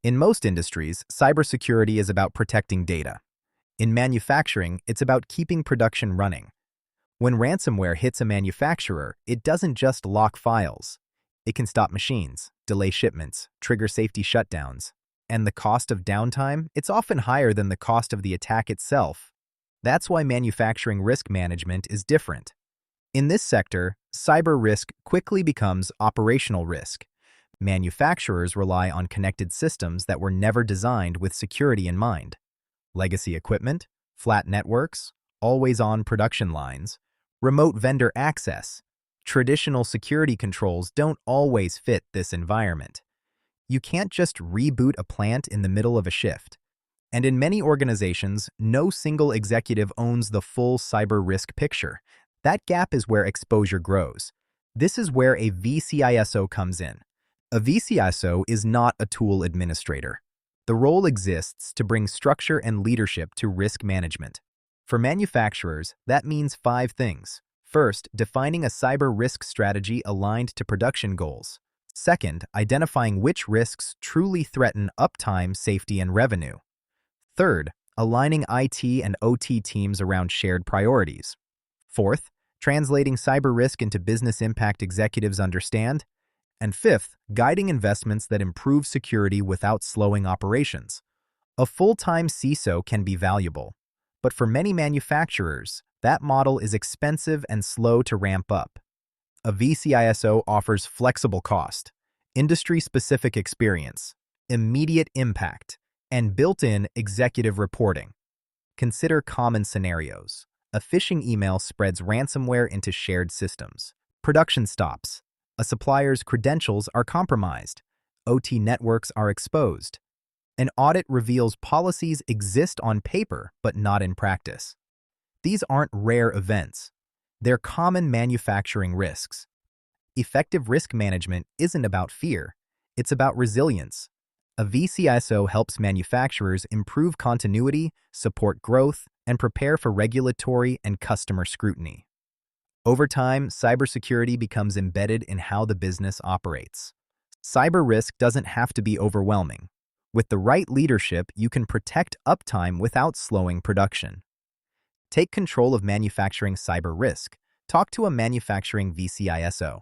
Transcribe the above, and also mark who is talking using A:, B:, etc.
A: In most industries, cybersecurity is about protecting data. In manufacturing, it's about keeping production running. When ransomware hits a manufacturer, it doesn't just lock files. It can stop machines, delay shipments, trigger safety shutdowns. And the cost of downtime? It's often higher than the cost of the attack itself. That's why manufacturing risk management is different. In this sector, cyber risk quickly becomes operational risk. Manufacturers rely on connected systems that were never designed with security in mind. Legacy equipment, flat networks, always-on production lines, remote vendor access. Traditional security controls don't always fit this environment. You can't just reboot a plant in the middle of a shift. And in many organizations, no single executive owns the full cyber risk picture. That gap is where exposure grows. This is where a vCISO comes in. A vCISO is not a tool administrator. The role exists to bring structure and leadership to risk management. For manufacturers, that means 5 things. First, defining a cyber risk strategy aligned to production goals. Second, identifying which risks truly threaten uptime, safety, and revenue. Third, aligning IT and OT teams around shared priorities. Fourth, translating cyber risk into business impact executives understand. And fifth, guiding investments that improve security without slowing operations. A full-time CISO can be valuable, but for many manufacturers, that model is expensive and slow to ramp up. A vCISO offers flexible cost, industry-specific experience, immediate impact, and built-in executive reporting. Consider common scenarios. A phishing email spreads ransomware into shared systems. Production stops. A supplier's credentials are compromised. OT networks are exposed. An audit reveals policies exist on paper but not in practice. These aren't rare events. They're common manufacturing risks. Effective risk management isn't about fear. It's about resilience. A vCISO helps manufacturers improve continuity, support growth, and prepare for regulatory and customer scrutiny. Over time, cybersecurity becomes embedded in how the business operates. Cyber risk doesn't have to be overwhelming. With the right leadership, you can protect uptime without slowing production. Take control of manufacturing cyber risk. Talk to a manufacturing vCISO.